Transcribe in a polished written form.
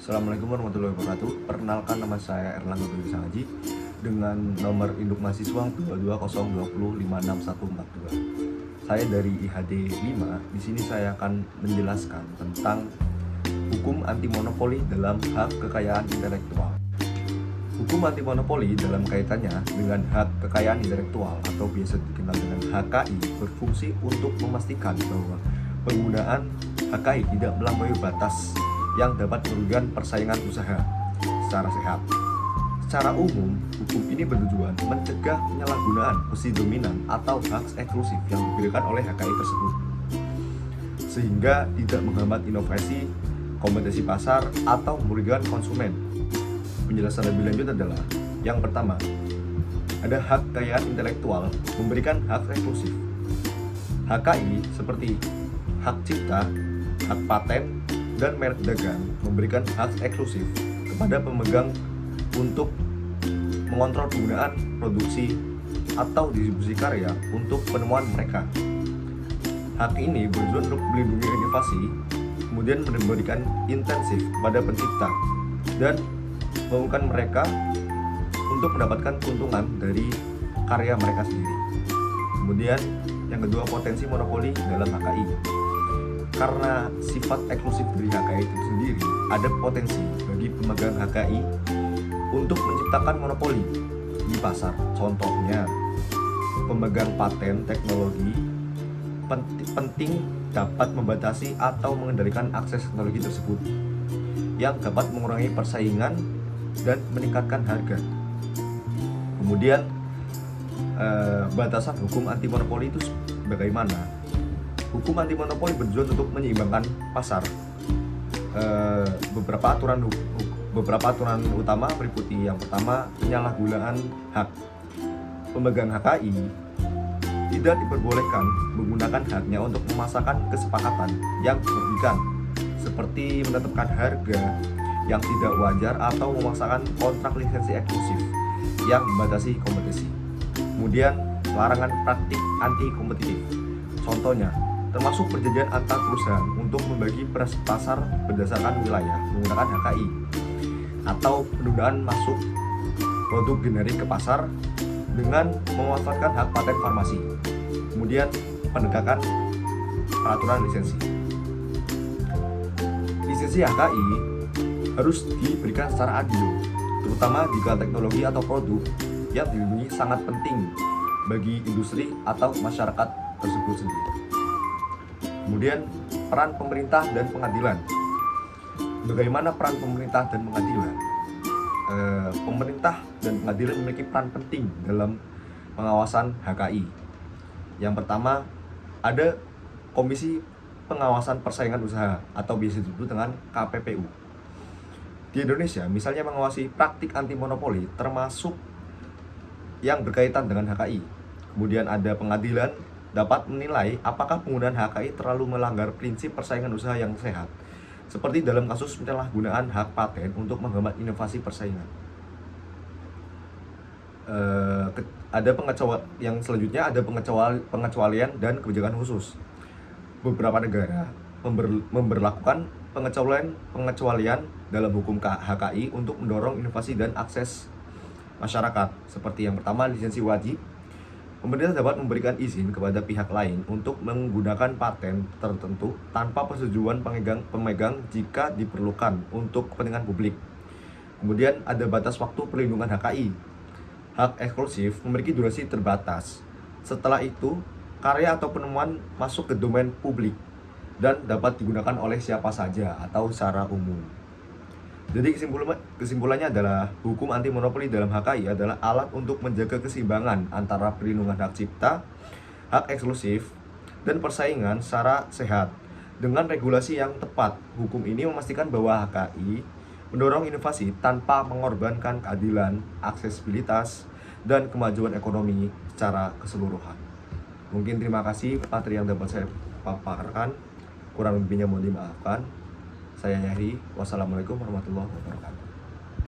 Assalamualaikum warahmatullahi wabarakatuh. Perkenalkan, nama saya Erlangga Dwi Sangaji dengan nomor induk mahasiswa 22020564142. Saya dari IHD 5. Di sini saya akan menjelaskan tentang hukum anti monopoli dalam hak kekayaan intelektual. Hukum anti monopoli dalam kaitannya dengan hak kekayaan intelektual atau biasa dikenal dengan HKI berfungsi untuk memastikan bahwa penggunaan HKI tidak melampaui batas yang dapat merugikan persaingan usaha secara sehat. Secara umum, hukum ini bertujuan mencegah penyalahgunaan posisi dominan atau hak eksklusif yang diberikan oleh HKI tersebut, sehingga tidak menghambat inovasi, kompetisi pasar, atau merugikan konsumen. Penjelasan lebih lanjut adalah, yang pertama, ada hak kekayaan intelektual memberikan hak eksklusif. HKI seperti hak cipta, hak paten, dan merek dagang memberikan hak eksklusif kepada pemegang untuk mengontrol penggunaan, produksi, atau distribusi karya untuk penemuan mereka. Hak ini bertujuan untuk melindungi inovasi, kemudian memberikan intensif pada pencipta dan memungkinkan mereka untuk mendapatkan keuntungan dari karya mereka sendiri. Kemudian yang kedua, potensi monopoli dalam HKI. Karena sifat eksklusif dari HKI itu sendiri, ada potensi bagi pemegang HKI untuk menciptakan monopoli di pasar. Contohnya, pemegang paten teknologi penting dapat membatasi atau mengendalikan akses teknologi tersebut yang dapat mengurangi persaingan dan meningkatkan harga. Kemudian, batasan hukum anti monopoli itu bagaimana? Hukum anti monopoli bertujuan untuk menyeimbangkan pasar. Beberapa aturan utama meliputi, yang pertama, penyalahgunaan hak. Pemegang HKI tidak diperbolehkan menggunakan haknya untuk memasarkan kesepakatan yang merugikan, seperti menetapkan harga yang tidak wajar atau memaksakan kontrak lisensi eksklusif yang membatasi kompetisi. Kemudian, larangan praktik anti kompetitif. Contohnya, termasuk perjanjian antar perusahaan untuk membagi pasar berdasarkan wilayah menggunakan HKI, atau penundaan masuk produk generik ke pasar dengan memanfaatkan hak paten farmasi. Kemudian, penegakan peraturan lisensi. Lisensi HKI harus diberikan secara adil, terutama jika teknologi atau produk yang dilindungi sangat penting bagi industri atau masyarakat tersebut sendiri. Kemudian, peran pemerintah dan pengadilan. Bagaimana peran pemerintah dan pengadilan? Pemerintah dan pengadilan memiliki peran penting dalam pengawasan HKI. Yang pertama, ada Komisi Pengawasan Persaingan Usaha atau biasa disebut dengan KPPU. Di Indonesia, misalnya mengawasi praktik anti monopoli termasuk yang berkaitan dengan HKI. Kemudian ada pengadilan dapat menilai apakah penggunaan HKI terlalu melanggar prinsip persaingan usaha yang sehat, seperti dalam kasus penyalahgunaan hak paten untuk menghambat inovasi persaingan. Yang selanjutnya ada pengecualian dan kebijakan khusus. Beberapa negara memberlakukan pengecualian dalam hukum HKI untuk mendorong inovasi dan akses masyarakat. Seperti yang pertama, lisensi wajib. Pemerintah dapat memberikan izin kepada pihak lain untuk menggunakan paten tertentu tanpa persetujuan pemegang jika diperlukan untuk kepentingan publik. Kemudian ada batas waktu perlindungan HKI. Hak eksklusif memiliki durasi terbatas. Setelah itu, karya atau penemuan masuk ke domain publik dan dapat digunakan oleh siapa saja atau secara umum. Jadi kesimpulannya adalah hukum anti monopoli dalam HKI adalah alat untuk menjaga keseimbangan antara perlindungan hak cipta, hak eksklusif, dan persaingan secara sehat. Dengan regulasi yang tepat, hukum ini memastikan bahwa HKI mendorong inovasi tanpa mengorbankan keadilan, aksesibilitas, dan kemajuan ekonomi secara keseluruhan. Mungkin terima kasih materi yang dapat saya paparkan. Kurang lebihnya mohon dimaafkan. Saya Yahri. Wassalamualaikum warahmatullahi wabarakatuh.